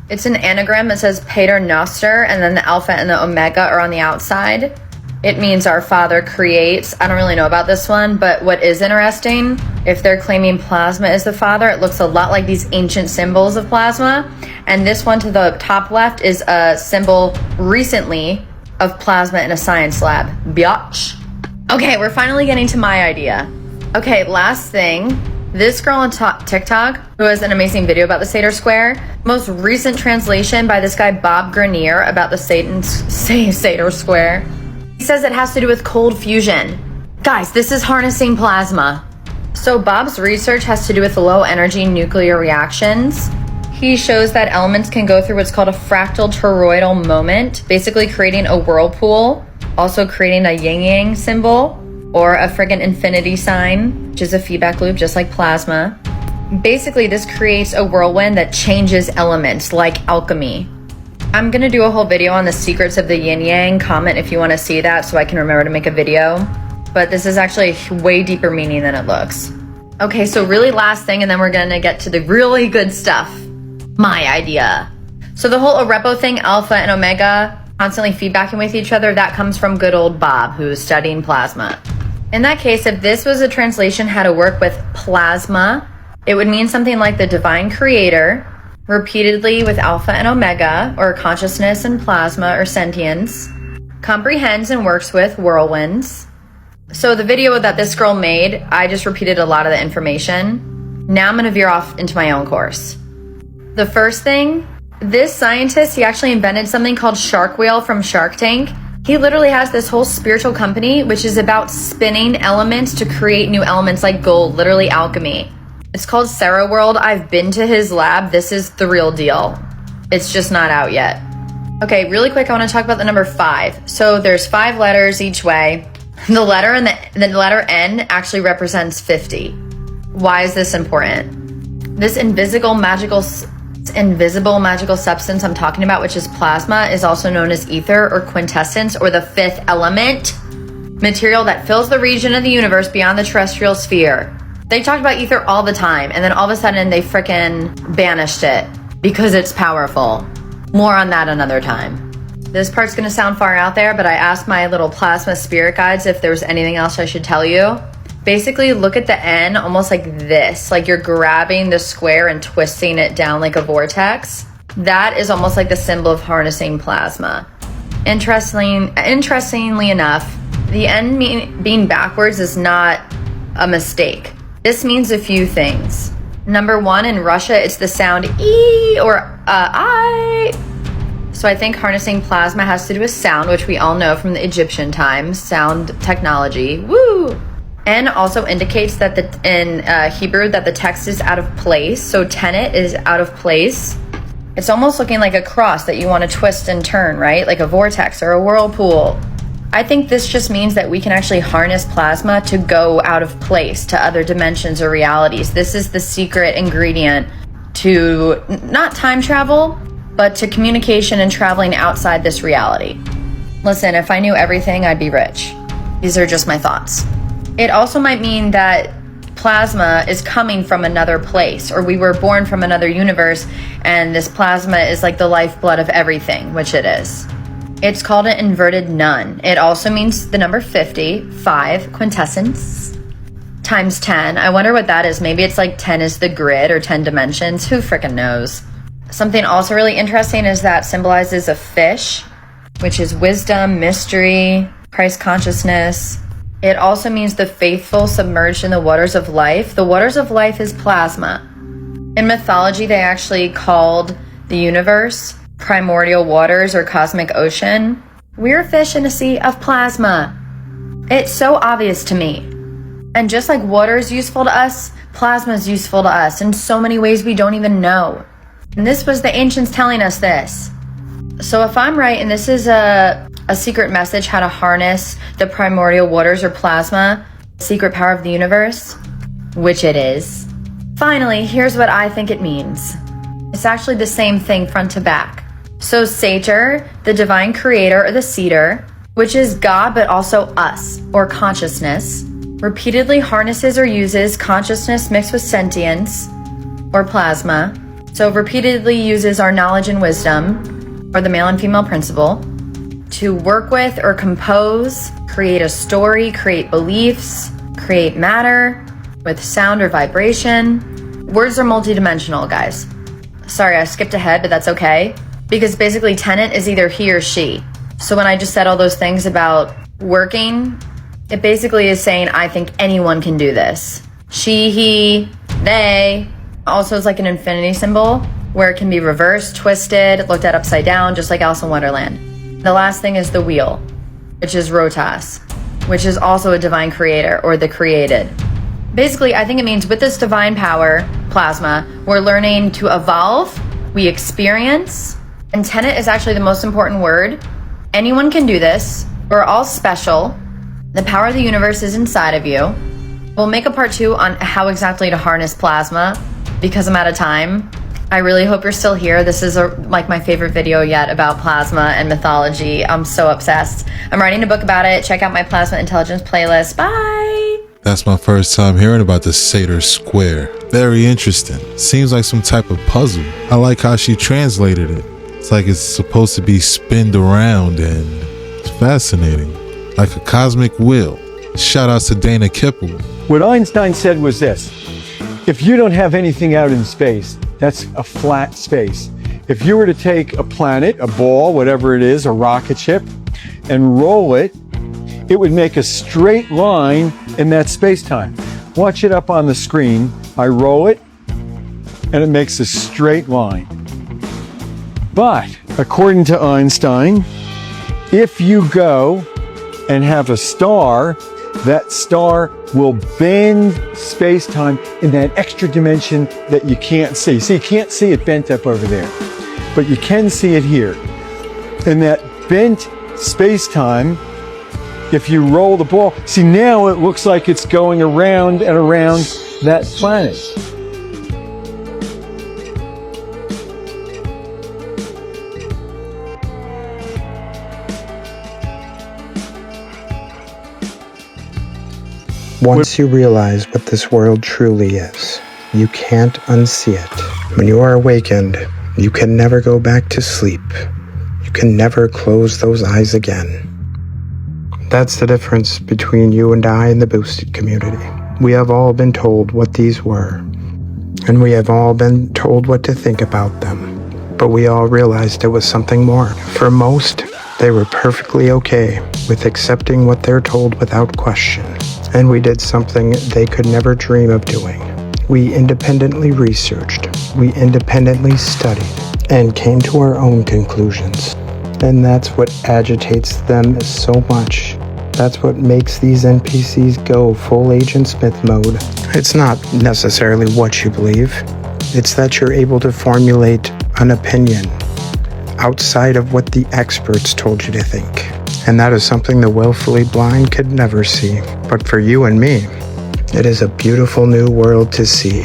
It's an anagram that says Pater Noster, and then the alpha and the omega are on the outside. It means our Father creates. I don't really know about this one, but what is interesting, if they're claiming plasma is the Father, it looks a lot like these ancient symbols of plasma. And this one to the top left is a symbol recently of plasma in a science lab. Biatch. Okay, we're finally getting to my idea. Okay, last thing. This girl on TikTok, who has an amazing video about the Sator Square, most recent translation by this guy Bob Grenier about the Sator Square. He says it has to do with cold fusion. Guys, this is harnessing plasma. So Bob's research has to do with low energy nuclear reactions. He shows that elements can go through what's called a fractal toroidal moment, basically creating a whirlpool, also creating a yin-yang symbol, or a friggin' infinity sign, which is a feedback loop just like plasma. Basically, this creates a whirlwind that changes elements, like alchemy. I'm gonna do a whole video on the secrets of the yin-yang. Comment if you wanna see that so I can remember to make a video. But this is actually a way deeper meaning than it looks. Okay, so really last thing, and then we're gonna get to the really good stuff. My idea. So the whole Arepo thing, alpha and omega, constantly feedbacking with each other, that comes from good old Bob, who's studying plasma. In that case, if this was a translation how to work with plasma, it would mean something like the divine creator, repeatedly with alpha and omega, or consciousness and plasma or sentience, comprehends and works with whirlwinds. So the video that this girl made, I just repeated a lot of the information. Now I'm gonna veer off into my own course. The first thing, this scientist, he actually invented something called Shark Whale from Shark Tank. He literally has this whole spiritual company, which is about spinning elements to create new elements like gold, literally alchemy. It's called Sarah World. I've been to his lab. This is the real deal. It's just not out yet. Okay, really quick, I want to talk about the number 5. So there's 5 letters each way. The letter and the letter N actually represents 50. Why is this important? This invisible magical substance I'm talking about, which is plasma, is also known as ether or quintessence or the fifth element, material that fills the region of the universe beyond the terrestrial sphere. They talked about ether all the time, and then all of a sudden they frickin' banished it because it's powerful. More on that another time. This part's gonna sound far out there, but I asked my little plasma spirit guides if there's anything else I should tell you. Basically, look at the N almost like this, like you're grabbing the square and twisting it down like a vortex. That is almost like the symbol of harnessing plasma. Interestingly enough, the N being backwards is not a mistake. This means a few things. Number one, in Russia, it's the sound E or I. So I think harnessing plasma has to do with sound, which we all know from the Egyptian times, sound technology. Woo! N also indicates that in Hebrew that the text is out of place. So tenet is out of place. It's almost looking like a cross that you want to twist and turn, right? Like a vortex or a whirlpool. I think this just means that we can actually harness plasma to go out of place to other dimensions or realities. This is the secret ingredient to not time travel, but to communication and traveling outside this reality. Listen, if I knew everything, I'd be rich. These are just my thoughts. It also might mean that plasma is coming from another place, or we were born from another universe, and this plasma is like the lifeblood of everything, which it is. It's called an inverted nun. It also means the number 50, 5, quintessence, times 10. I wonder what that is. Maybe it's like 10 is the grid or 10 dimensions. Who frickin' knows? Something also really interesting is that symbolizes a fish, which is wisdom, mystery, Christ consciousness. It also means the faithful submerged in the waters of life. The waters of life is plasma. In mythology, they actually called the universe primordial waters or cosmic ocean. We're a fish in a sea of plasma. It's so obvious to me. And just like water is useful to us, plasma is useful to us in so many ways we don't even know. And this was the ancients telling us this. So if I'm right, and this is a secret message, how to harness the primordial waters or plasma, secret power of the universe, which it is. Finally, here's what I think it means. It's actually the same thing front to back. So Sator, the divine creator or the Sator, which is God but also us or consciousness, repeatedly harnesses or uses consciousness mixed with sentience or plasma. So repeatedly uses our knowledge and wisdom, or the male and female principle, to work with or compose, create a story, create beliefs, create matter with sound or vibration. Words are multidimensional, guys. Sorry, I skipped ahead, but that's okay. Because basically tenet is either he or she. So when I just said all those things about working, it basically is saying I think anyone can do this. She, he, they. Also is like an infinity symbol where it can be reversed, twisted, looked at upside down, just like Alice in Wonderland. The last thing is the wheel, which is rotas, which is also a divine creator or the created. Basically, I think it means with this divine power, plasma, we're learning to evolve, we experience, and tenet is actually the most important word. Anyone can do this. We're all special. The power of the universe is inside of you. We'll make a part 2 on how exactly to harness plasma because I'm out of time. I really hope you're still here. This is like my favorite video yet about plasma and mythology. I'm so obsessed. I'm writing a book about it. Check out my Plasma Intelligence playlist. Bye! That's my first time hearing about the Sator Square. Very interesting. Seems like some type of puzzle. I like how she translated it. It's like it's supposed to be spinned around and it's fascinating. Like a cosmic wheel. Shout outs to Dana Kippel. What Einstein said was this: if you don't have anything out in space, that's a flat space. If you were to take a planet, a ball, whatever it is, a rocket ship, and roll it, it would make a straight line in that space-time. Watch it up on the screen. I roll it, and it makes a straight line. But, according to Einstein, if you go and have a star, that star will bend space-time in that extra dimension that you can't see. See, you can't see it bent up over there, but you can see it here. And that bent space-time If you roll the ball, see now it looks like it's going around and around that planet. Once you realize what this world truly is, you can't unsee it. When you are awakened, you can never go back to sleep. You can never close those eyes again. That's the difference between you and I and the boosted community. We have all been told what these were, and we have all been told what to think about them. But we all realized it was something more. For most, they were perfectly okay with accepting what they're told without question. And we did something they could never dream of doing. We independently researched, we independently studied, and came to our own conclusions. And that's what agitates them so much. That's what makes these NPCs go full Agent Smith mode. It's not necessarily what you believe. It's that you're able to formulate an opinion outside of what the experts told you to think. And that is something the willfully blind could never see. But for you and me, it is a beautiful new world to see,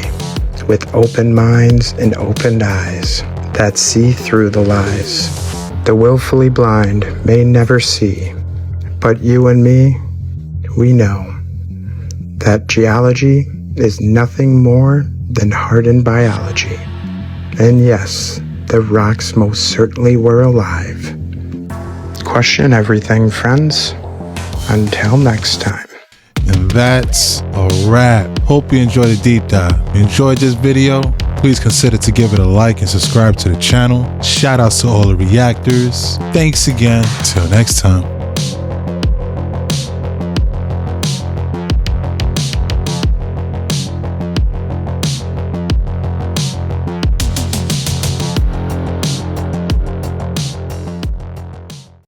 with open minds and opened eyes that see through the lies. The willfully blind may never see, but you and me, we know that geology is nothing more than hardened biology. And yes, the rocks most certainly were alive. Question everything, friends. Until next time. And that's a wrap. Hope you enjoyed the deep dive. If you enjoyed this video, please consider to give it a like and subscribe to the channel. Shout outs to all the reactors. Thanks again. Till next time.